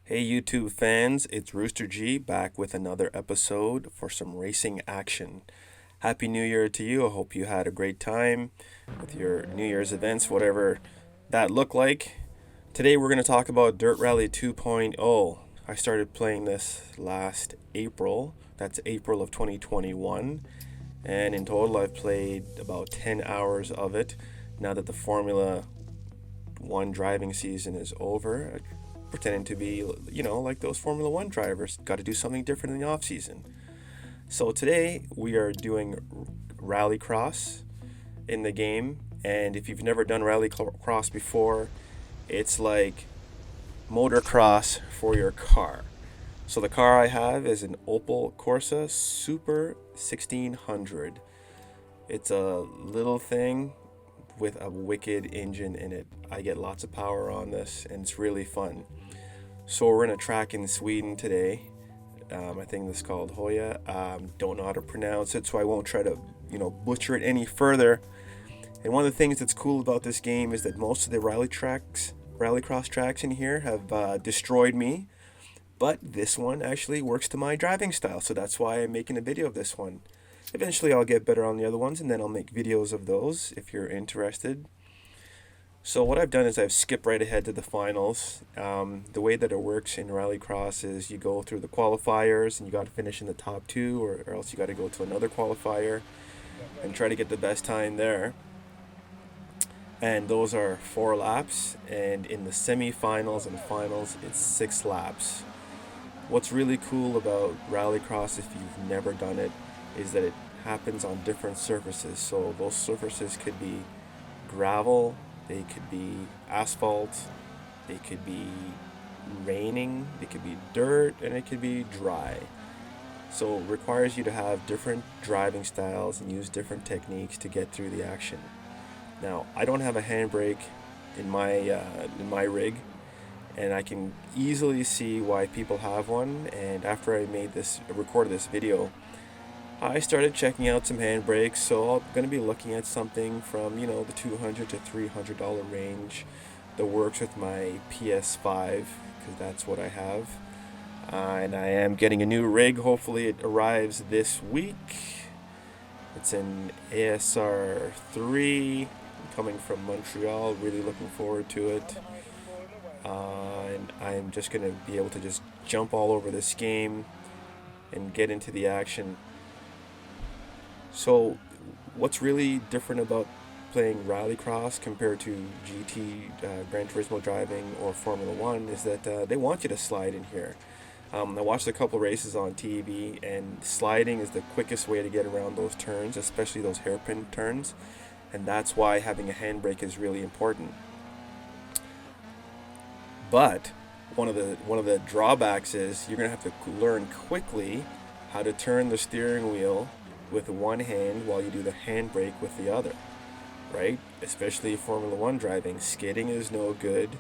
Hey YouTube fans, it's Rooster G back with another episode for some racing action. Happy New Year to you. I hope you had a great time with your New Year's events, whatever that looked like. Today we're going to talk about DiRT Rally 2.0. I started playing this last April. That's April of 2021. And in total I've played about 10 hours of it now that the Formula 1 driving season is over, pretending to be, like those Formula 1 drivers. Got to do something different in the off season. So today we are doing rallycross in the game. And if you've never done rallycross before, it's like motocross for your car. So the car I have is an Opel Corsa Super 1600. It's a little thing with a wicked engine in it. I get lots of power on this and it's really fun. So we're in a track in Sweden today. I think this is called Hoya. Don't know how to pronounce it, so I won't try to, butcher it any further. And one of the things that's cool about this game is that most of the rallycross tracks in here have destroyed me. But this one actually works to my driving style, so that's why I'm making a video of this one. Eventually I'll get better on the other ones, and then I'll make videos of those if you're interested. So what I've done is I've skipped right ahead to the finals. The way that it works in rallycross is you go through the qualifiers and you got to finish in the top two, or else you got to go to another qualifier and try to get the best time there. And those are 4 laps, and in the semifinals and finals it's 6 laps. What's really cool about rallycross, if you've never done it, is that it happens on different surfaces. So those surfaces could be gravel, they could be asphalt, they could be raining, they could be dirt, and it could be dry. So it requires you to have different driving styles and use different techniques to get through the action. Now, I don't have a handbrake in my rig, and I can easily see why people have one. And after I recorded this video, I started checking out some handbrakes, so I'm going to be looking at something from, the $200 to $300 range that works with my PS5, because that's what I have. And I am getting a new rig. Hopefully it arrives this week. It's an ASR 3 coming from Montreal. Really looking forward to it. And I'm just going to be able to just jump all over this game and get into the action. So what's really different about playing rallycross compared to GT, Gran Turismo driving, or Formula 1 is that they want you to slide in here. I watched a couple races on TV, and sliding is the quickest way to get around those turns, especially those hairpin turns, and that's why having a handbrake is really important. But one of the drawbacks is you're going to have to learn quickly how to turn the steering wheel with one hand while you do the handbrake with the other, right? Especially Formula 1 driving, skidding is no good,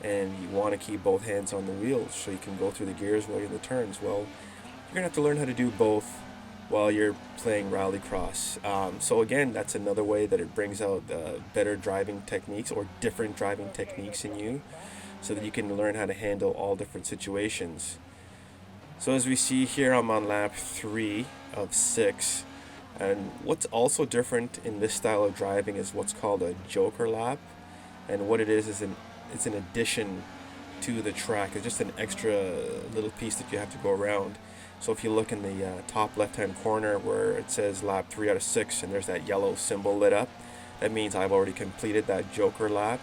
and you want to keep both hands on the wheels so you can go through the gears while you're in the turns. Well, you're going to have to learn how to do both while you're playing rallycross. So again, that's another way that it brings out better driving techniques or different driving techniques in you, so that you can learn how to handle all different situations. So as we see here, I'm on lap 3 of 6. And what's also different in this style of driving is what's called a joker lap. And what it is it's an addition to the track. It's just an extra little piece that you have to go around. So if you look in the top left-hand corner where it says lap 3 out of 6 and there's that yellow symbol lit up, that means I've already completed that joker lap.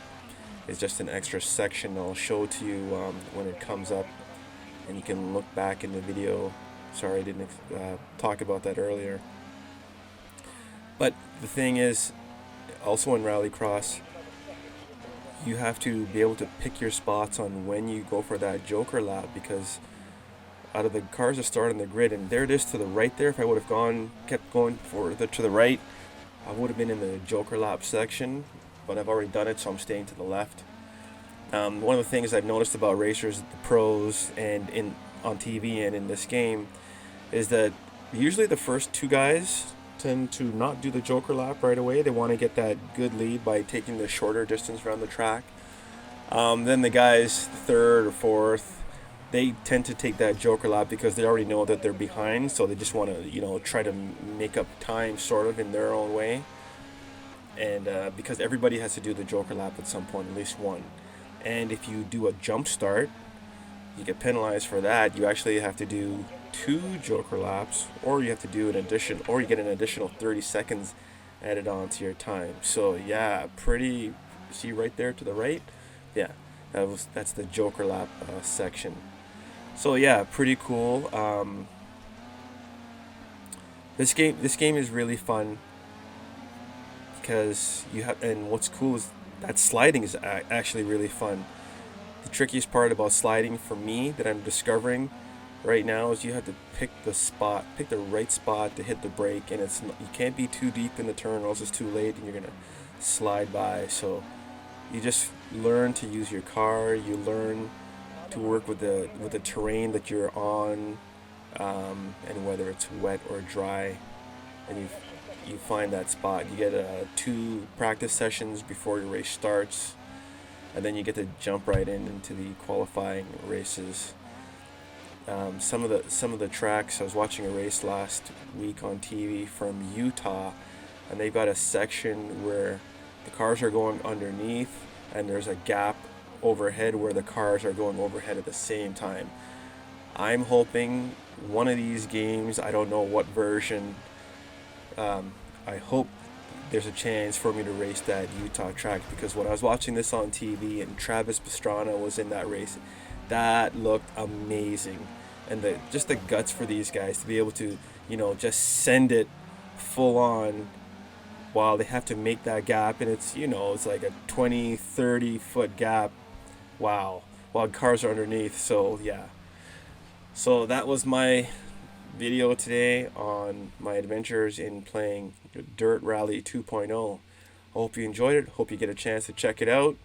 It's just an extra section I'll show to you when it comes up, and you can look back in the video. Sorry I didn't talk about that earlier. But the thing is, also in rallycross, you have to be able to pick your spots on when you go for that joker lap, because out of the cars that start on the grid, and there it is to the right there, if I would have kept going to the right, I would have been in the joker lap section, but I've already done it, so I'm staying to the left. One of the things I've noticed about racers, the pros, and on TV and in this game, is that usually the first 2 guys tend to not do the joker lap right away. They want to get that good lead by taking the shorter distance around the track. Then the guys third or fourth, they tend to take that joker lap because they already know that they're behind, so they just want to, try to make up time sort of in their own way. And because everybody has to do the joker lap at some point, at least one. And if you do a jump start, you get penalized for that. You actually have to do two joker laps, or you have to do an addition, or you get an additional 30 seconds added on to your time. So yeah, pretty. See right there to the right, yeah, that's the joker lap section. So yeah, pretty cool. This game is really fun because you have, and what's cool is that sliding is actually really fun. The trickiest part about sliding for me that I'm discovering right now is you have to pick the right spot to hit the brake, and you can't be too deep in the turn or else it's too late and you're gonna slide by. So you just learn to use your car. You learn to work with the terrain that you're on, and whether it's wet or dry, and you find that spot. You get 2 practice sessions before your race starts, and then you get to jump right into the qualifying races. Some of the tracks. I was watching a race last week on TV from Utah, and they got a section where the cars are going underneath, and there's a gap overhead where the cars are going overhead at the same time. I'm hoping one of these games, I don't know what version, I hope there's a chance for me to race that Utah track, because when I was watching this on TV and Travis Pastrana was in that race, that looked amazing. And just the guts for these guys to be able to, just send it full on while they have to make that gap, and it's like a 20-30 foot gap. Wow. While cars are underneath. So yeah. So that was my video today on my adventures in playing DiRT Rally 2.0. Hope you enjoyed it. Hope you get a chance to check it out.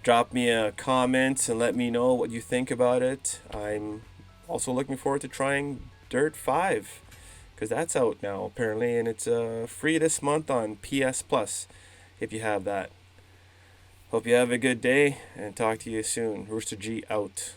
Drop me a comment and let me know what you think about it. I'm also looking forward to trying DiRT 5, because that's out now apparently, and it's free this month on PS Plus if you have that. Hope you have a good day, and talk to you soon. Rooster G out.